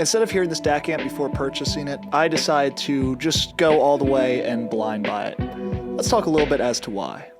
Instead of hearing this DAC amp before purchasing it, I decided to just go all the way and blind buy it. Let's talk a little bit as to why.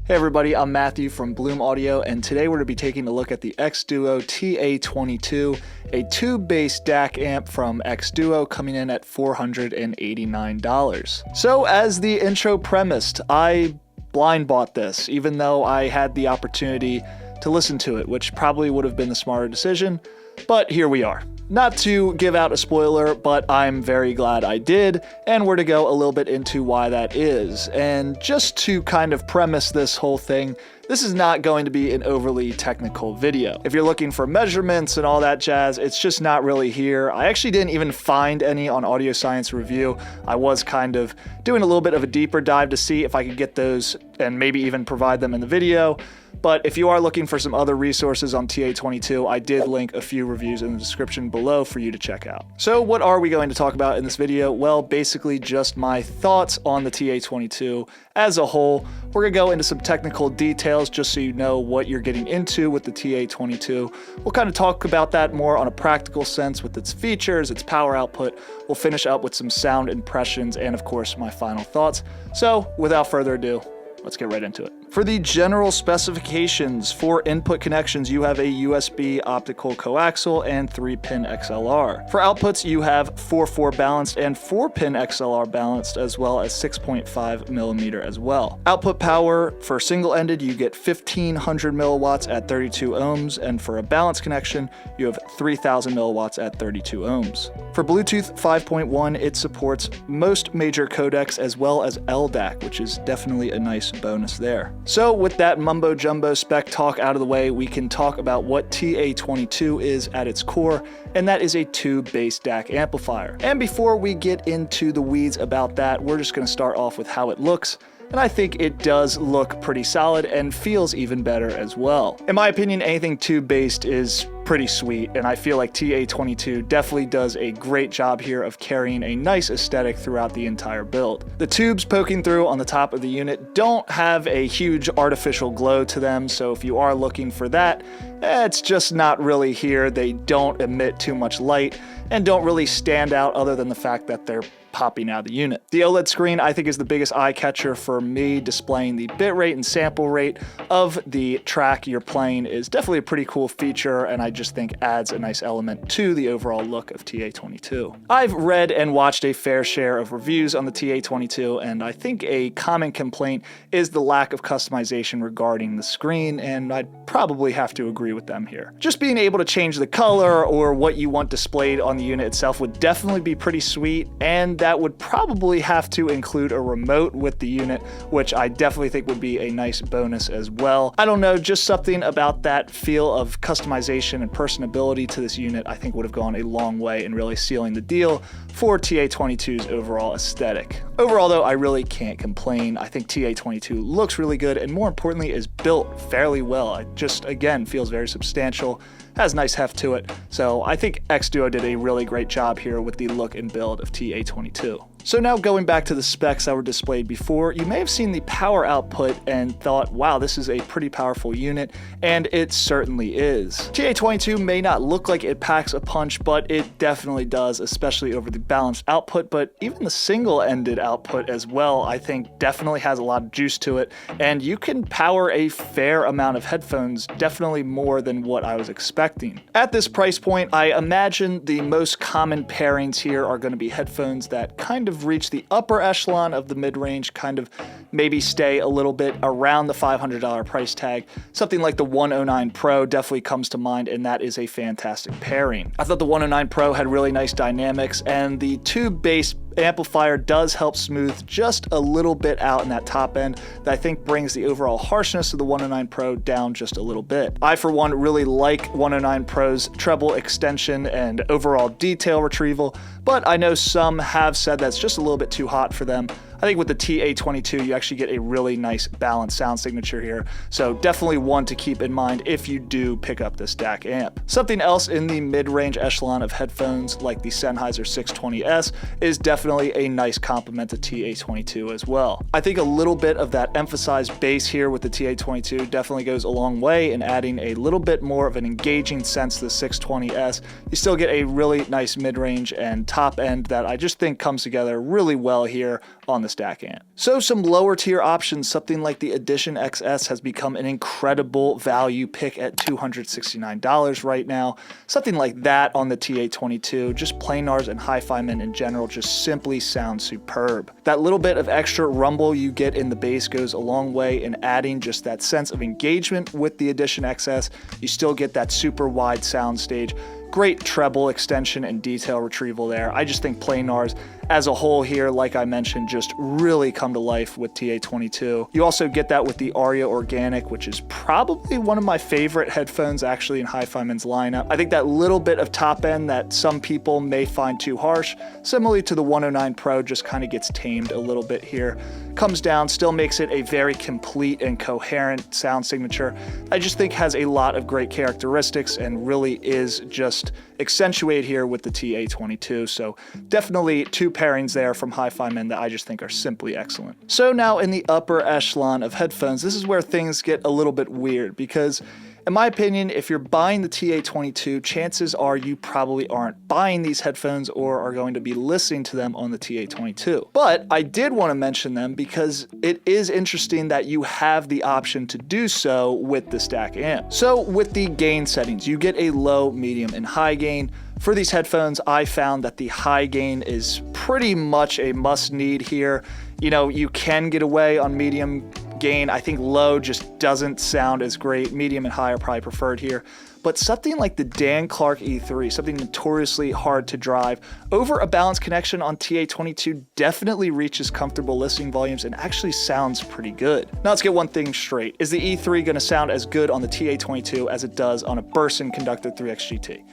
Hey everybody, I'm Matthew from Bloom Audio, and today we're going to be taking a look at the xDuoo TA-22, a tube-based DAC amp from xDuoo, coming in at $489. So as the intro premised, I blind bought this, even though I had the opportunity to listen to it, which probably would have been the smarter decision, but here we are. Not to give out a spoiler, but I'm very glad I did, and we're to go a little bit into why that is. And just to kind of premise this whole thing, this is not going to be an overly technical video. If you're looking for measurements and all that jazz, it's just not really here. I actually didn't even find any on Audio Science Review. I was kind of doing a little bit of a deeper dive to see if I could get those and maybe even provide them in the video. But if you are looking for some other resources on TA-22, I did link a few reviews in the description below for you to check out. So what are we going to talk about in this video? Well, basically just my thoughts on the TA-22 as a whole. We're gonna go into some technical details just so you know what you're getting into with the TA-22. We'll kind of talk about that more on a practical sense with its features, its power output. We'll finish up with some sound impressions and of course my final thoughts. So without further ado, let's get right into it. For the general specifications, for input connections, you have a USB optical coaxial and 3-pin XLR. For outputs, you have 4-4 balanced and 4-pin XLR balanced, as well as 6.5 millimeter as well. Output power, for single-ended, you get 1500 milliwatts at 32 ohms, and for a balanced connection, you have 3000 milliwatts at 32 ohms. For Bluetooth 5.1, it supports most major codecs as well as LDAC, which is definitely a nice bonus there. So with that mumbo jumbo spec talk out of the way, we can talk about what TA-22 is at its core, and that is a tube-based DAC amplifier. And before we get into the weeds about that, we're just going to start off with how it looks. And I think it does look pretty solid and feels even better as well. In my opinion, anything tube-based is pretty sweet, and I feel like TA-22 definitely does a great job here of carrying a nice aesthetic throughout the entire build. The tubes poking through on the top of the unit don't have a huge artificial glow to them, so if you are looking for that, it's just not really here. They don't emit too much light and don't really stand out other than the fact that they're popping out of the unit. The OLED screen, I think, is the biggest eye catcher for me. Displaying the bitrate and sample rate of the track you're playing is definitely a pretty cool feature, and I just think adds a nice element to the overall look of TA-22. I've read and watched a fair share of reviews on the TA-22, and I think a common complaint is the lack of customization regarding the screen, and I'd probably have to agree with them here. Just being able to change the color or what you want displayed on the unit itself would definitely be pretty sweet, and that would probably have to include a remote with the unit, which I definitely think would be a nice bonus as well. I don't know, just something about that feel of customization and personability to this unit I think would have gone a long way in really sealing the deal for TA-22's overall aesthetic. Overall though, I really can't complain. I think TA-22 looks really good and more importantly is built fairly well. It just, again, feels very substantial, has nice heft to it, so I think xDuoo did a really great job here with the look and build of TA-22. So now going back to the specs that were displayed before, you may have seen the power output and thought, wow, this is a pretty powerful unit, and it certainly is. TA-22 may not look like it packs a punch, but it definitely does, especially over the balanced output, but even the single-ended output as well, I think definitely has a lot of juice to it, and you can power a fair amount of headphones, definitely more than what I was expecting. At this price point, I imagine the most common pairings here are going to be headphones that kind of reach the upper echelon of the mid-range, kind of maybe stay a little bit around the $500 price tag. Something like the 109 Pro definitely comes to mind, and that is a fantastic pairing. I thought the 109 Pro had really nice dynamics, and the tube-based amplifier does help smooth just a little bit out in that top end that I think brings the overall harshness of the 109 Pro down just a little bit. I, for one, really like 109 Pro's treble extension and overall detail retrieval, but I know some have said that's just a little bit too hot for them. I I think with the TA-22, you actually get a really nice balanced sound signature here. So definitely one to keep in mind if you do pick up this DAC amp. Something else in the mid-range echelon of headphones like the Sennheiser 620S is definitely a nice complement to TA-22 as well. I think a little bit of that emphasized bass here with the TA-22 definitely goes a long way in adding a little bit more of an engaging sense to the 620S. You still get a really nice mid-range and top end that I just think comes together really well here on this DAC amp. So some lower tier options, something like the Edition XS has become an incredible value pick at $269 right now. Something like that on the TA-22, just planars and hi-fi-men in general just simply sound superb. That little bit of extra rumble you get in the bass goes a long way in adding just that sense of engagement with the Edition XS. You still get that super wide sound stage. Great treble extension and detail retrieval there. I just think planars as a whole here, like I mentioned, just really come to life with TA-22. You also get that with the Aria Organic, which is probably one of my favorite headphones actually in hi-fi-men's lineup. I think that little bit of top end that some people may find too harsh, similarly to the 109 Pro, just kind of gets tamed a little bit here. Comes down, still makes it a very complete and coherent sound signature. I just think has a lot of great characteristics and really is just accentuated here with the TA-22. So definitely two pairings there from hi-fi-men that I just think are simply excellent. So now in the upper echelon of headphones, this is where things get a little bit weird because in my opinion, if you're buying the TA-22, chances are you probably aren't buying these headphones or are going to be listening to them on the TA-22. But I did want to mention them because it is interesting that you have the option to do so with this DAC amp. So with the gain settings, you get a low, medium, and high gain. For these headphones, I found that the high gain is pretty much a must-need here. You know, you can get away on medium gain. I think low just doesn't sound as great. Medium and high are probably preferred here. But something like the Dan Clark E3, something notoriously hard to drive, over a balanced connection on TA-22 definitely reaches comfortable listening volumes and actually sounds pretty good. Now let's get one thing straight. Is the E3 going to sound as good on the TA-22 as it does on a Burson Conductor 3X GT?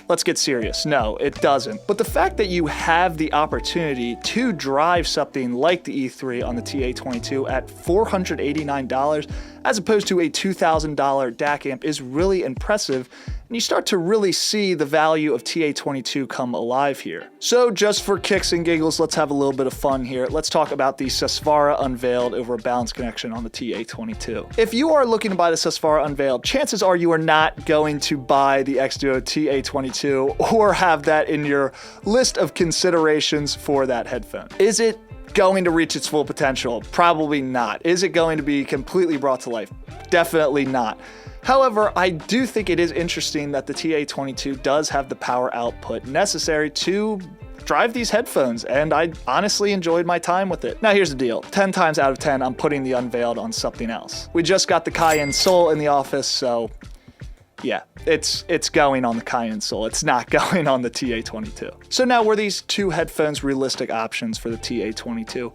Let's get serious. No, it doesn't. But the fact that you have the opportunity to drive something like the E3 on the TA-22 at $489 as opposed to a $2,000 DAC amp is really impressive, and you start to really see the value of TA-22 come alive here. So just for kicks and giggles, let's have a little bit of fun here. Let's talk about the Susvara Unveiled over a balanced connection on the TA-22. If you are looking to buy the Susvara Unveiled, chances are you are not going to buy the xDuoo TA-22 or have that in your list of considerations for that headphone. Is it going to reach its full potential? Probably not. Is it going to be completely brought to life? Definitely not. However, I do think it is interesting that the TA-22 does have the power output necessary to drive these headphones, and I honestly enjoyed my time with it. Now here's the deal. 10 times out of 10, I'm putting the Unveiled on something else. We just got the Cayenne Soul in the office, so yeah, it's going on the Cayenne Soul. It's not going on the TA-22. So now, were these two headphones realistic options for the TA-22?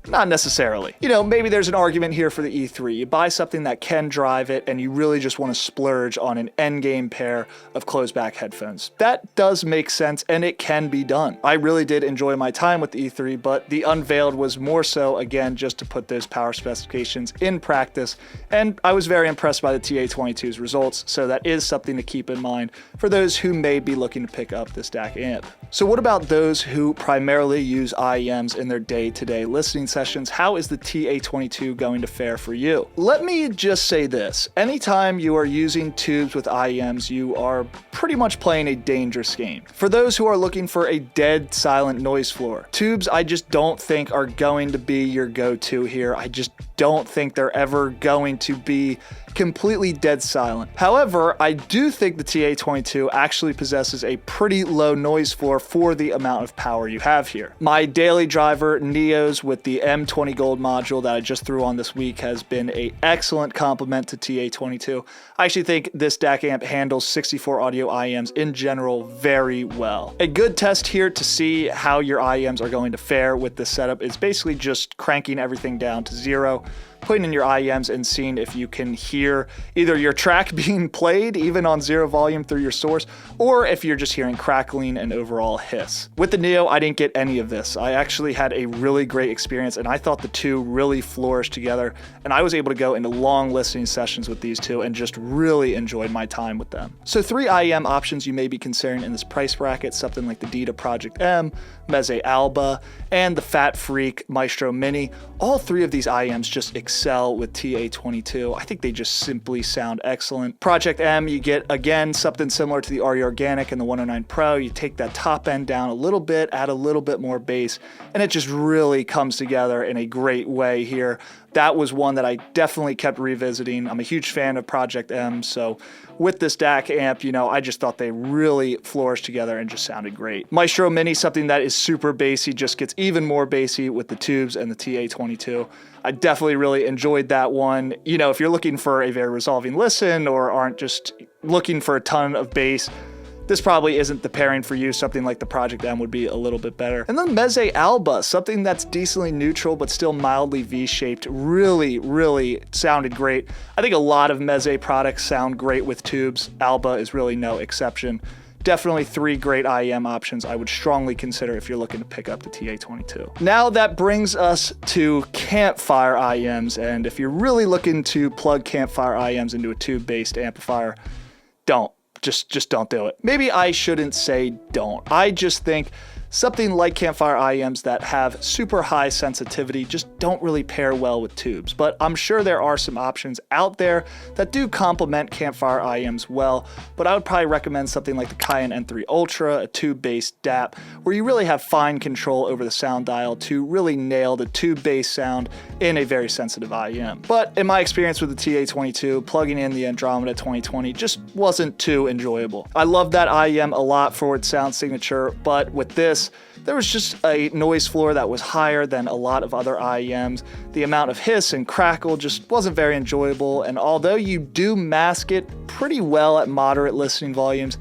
Not necessarily. You know, maybe there's an argument here for the E3. You buy something that can drive it and you really just want to splurge on an endgame pair of closed back headphones. That does make sense and it can be done. I really did enjoy my time with the E3, but the Unveiled was more so, again, just to put those power specifications in practice, and I was very impressed by the TA-22's results, so that is something to keep in mind for those who may be looking to pick up this DAC amp. So what about those who primarily use IEMs in their day-to-day listening sessions? How is the TA-22 going to fare for you? Let me just say this. Anytime you are using tubes with IEMs, you are pretty much playing a dangerous game. For those who are looking for a dead silent noise floor, tubes I just don't think are going to be your go-to here. I just don't think they're ever going to be completely dead silent. However, I do think the TA-22 actually possesses a pretty low noise floor for the amount of power you have here. My daily driver, Neos, with the M20 Gold module that I just threw on this week, has been an excellent complement to TA-22. I actually think this DAC amp handles 64 audio IEMs in general very well. A good test here to see how your IEMs are going to fare with this setup is basically just cranking everything down to 0. putting in your IEMs and seeing if you can hear either your track being played even on 0 volume through your source, or if you're just hearing crackling and overall hiss. With the Neo, I didn't get any of this. I actually had a really great experience, and I thought the two really flourished together, and I was able to go into long listening sessions with these two and just really enjoyed my time with them. So 3 IEM options you may be considering in this price bracket, something like the DAC Project M, Meze Alba, and the Fat Freak Maestro Mini. All 3 of these IEMs just excel with TA-22. I think they just simply sound excellent. Project M, you get, again, something similar to the RE Organic and the 109 Pro. You take that top end down a little bit, add a little bit more bass, and it just really comes together in a great way here. That was one that I definitely kept revisiting. I'm a huge fan of Project M, so with this DAC amp, you know, I just thought they really flourished together and just sounded great. Maestro Mini, something that is super bassy, just gets even more bassy with the tubes and the TA-22. I definitely really enjoyed that one. You know, if you're looking for a very resolving listen or aren't just looking for a ton of bass, this probably isn't the pairing for you. Something like the Project M would be a little bit better. And then Meze Alba, something that's decently neutral but still mildly V-shaped, really sounded great. I think a lot of Meze products sound great with tubes. Alba is really no exception. Definitely 3 great IEM options I would strongly consider if you're looking to pick up the TA-22. Now that brings us to Campfire IEMs, and if you're really looking to plug Campfire IEMs into a tube-based amplifier, don't. Just don't do it. Maybe I shouldn't say don't. I just think something like Campfire IEMs that have super high sensitivity just don't really pair well with tubes, but I'm sure there are some options out there that do complement Campfire IEMs well, but I would probably recommend something like the Cayenne N3 Ultra, a tube-based DAP, where you really have fine control over the sound dial to really nail the tube-based sound in a very sensitive IEM. But in my experience with the TA-22, plugging in the Andromeda 2020 just wasn't too enjoyable. I love that IEM a lot for its sound signature, but with this, there was just a noise floor that was higher than a lot of other IEMs. The amount of hiss and crackle just wasn't very enjoyable, and although you do mask it pretty well at moderate listening volumes,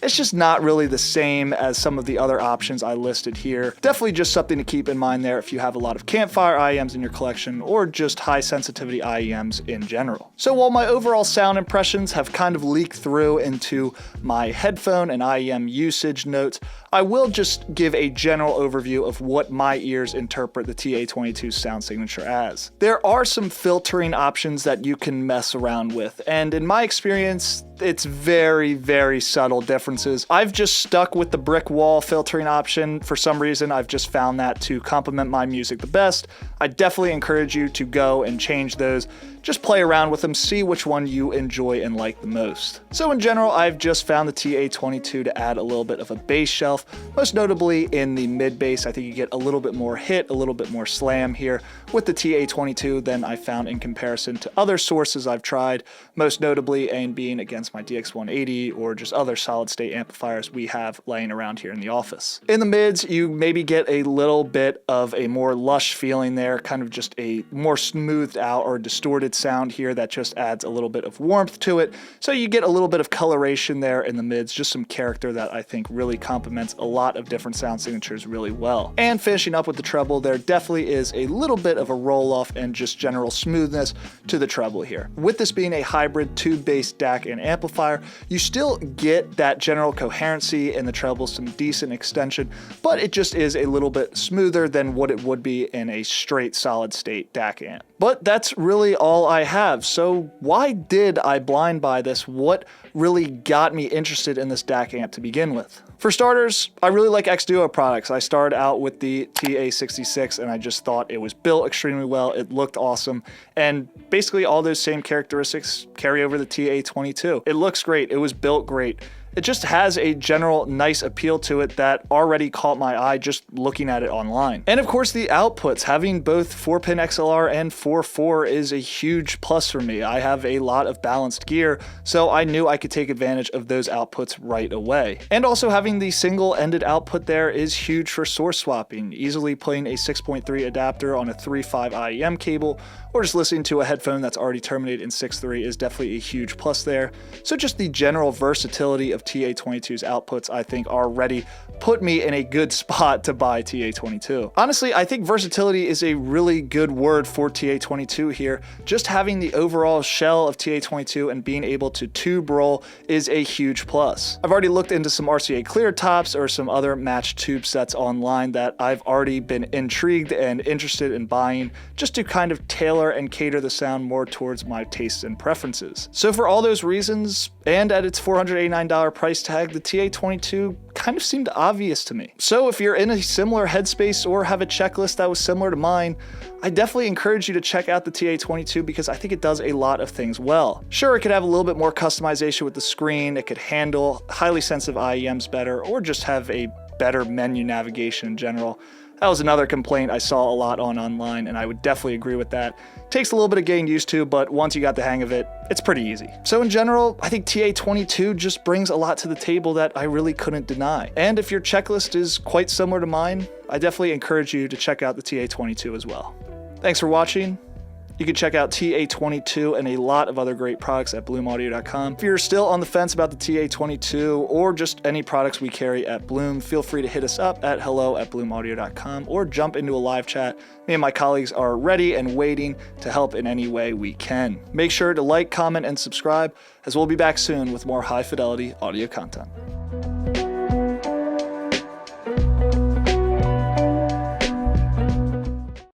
it's just not really the same as some of the other options I listed here. Definitely just something to keep in mind there if you have a lot of Campfire IEMs in your collection or just high sensitivity IEMs in general. So while my overall sound impressions have kind of leaked through into my headphone and IEM usage notes, I will just give a general overview of what my ears interpret the TA-22 sound signature as. There are some filtering options that you can mess around with, and in my experience, it's very subtle differences. I've just stuck with the brick wall filtering option. For some reason, I've just found that to complement my music the best. I definitely encourage you to go and change those. Just play around with them, see which one you enjoy and like the most. So in general, I've just found the TA-22 to add a little bit of a bass shelf, most notably in the mid bass. I think you get a little bit more hit, a little bit more slam here with the TA-22 than I found in comparison to other sources I've tried, most notably A and being against my DX180 or just other solid state amplifiers we have laying around here in the office. In the mids, you maybe get a little bit of a more lush feeling there, kind of just a more smoothed out or distorted sound here that just adds a little bit of warmth to it. So you get a little bit of coloration there in the mids, just some character that I think really complements a lot of different sound signatures really well. And finishing up with the treble, there definitely is a little bit of a roll off and just general smoothness to the treble here. With this being a hybrid tube-based DAC and amplifier, you still get that general coherency in the treble, some decent extension, but it just is a little bit smoother than what it would be in a straight solid state DAC amp. But that's really all I have. So why did I blind buy this? What really got me interested in this DAC amp to begin with? For starters, I really like xDuoo products. I started out with the TA-66 and I just thought it was built extremely well. It looked awesome. And basically all those same characteristics carry over the TA-22. It looks great. It was built great. It just has a general nice appeal to it that already caught my eye just looking at it online. And of course the outputs, having both 4-pin XLR and 4/4 is a huge plus for me. I have a lot of balanced gear, so I knew I could take advantage of those outputs right away. And also having the single-ended output there is huge for source swapping, easily playing a 6.3 adapter on a 3.5 IEM cable, or just listening to a headphone that's already terminated in 6.3 is definitely a huge plus there. So just the general versatility of TA-22's outputs I think already put me in a good spot to buy TA-22. Honestly, I think versatility is a really good word for TA-22 here. Just having the overall shell of TA-22 and being able to tube roll is a huge plus. I've already looked into some RCA clear tops or some other matched tube sets online that I've already been intrigued and interested in buying, just to kind of tailor and cater the sound more towards my tastes and preferences. So for all those reasons, and at its $489 price tag, the TA-22 kind of seemed obvious to me. So if you're in a similar headspace or have a checklist that was similar to mine, I definitely encourage you to check out the TA-22 because I think it does a lot of things well. Sure, it could have a little bit more customization with the screen, it could handle highly sensitive IEMs better, or just have a better menu navigation in general. That was another complaint I saw a lot online, and I would definitely agree with that. Takes a little bit of getting used to, but once you got the hang of it, it's pretty easy. So in general, I think TA-22 just brings a lot to the table that I really couldn't deny. And if your checklist is quite similar to mine, I definitely encourage you to check out the TA-22 as well. Thanks for watching. You can check out TA-22 and a lot of other great products at bloomaudio.com. If you're still on the fence about the TA-22 or just any products we carry at Bloom, feel free to hit us up at hello@bloomaudio.com or jump into a live chat. Me and my colleagues are ready and waiting to help in any way we can. Make sure to like, comment, and subscribe, as we'll be back soon with more high-fidelity audio content.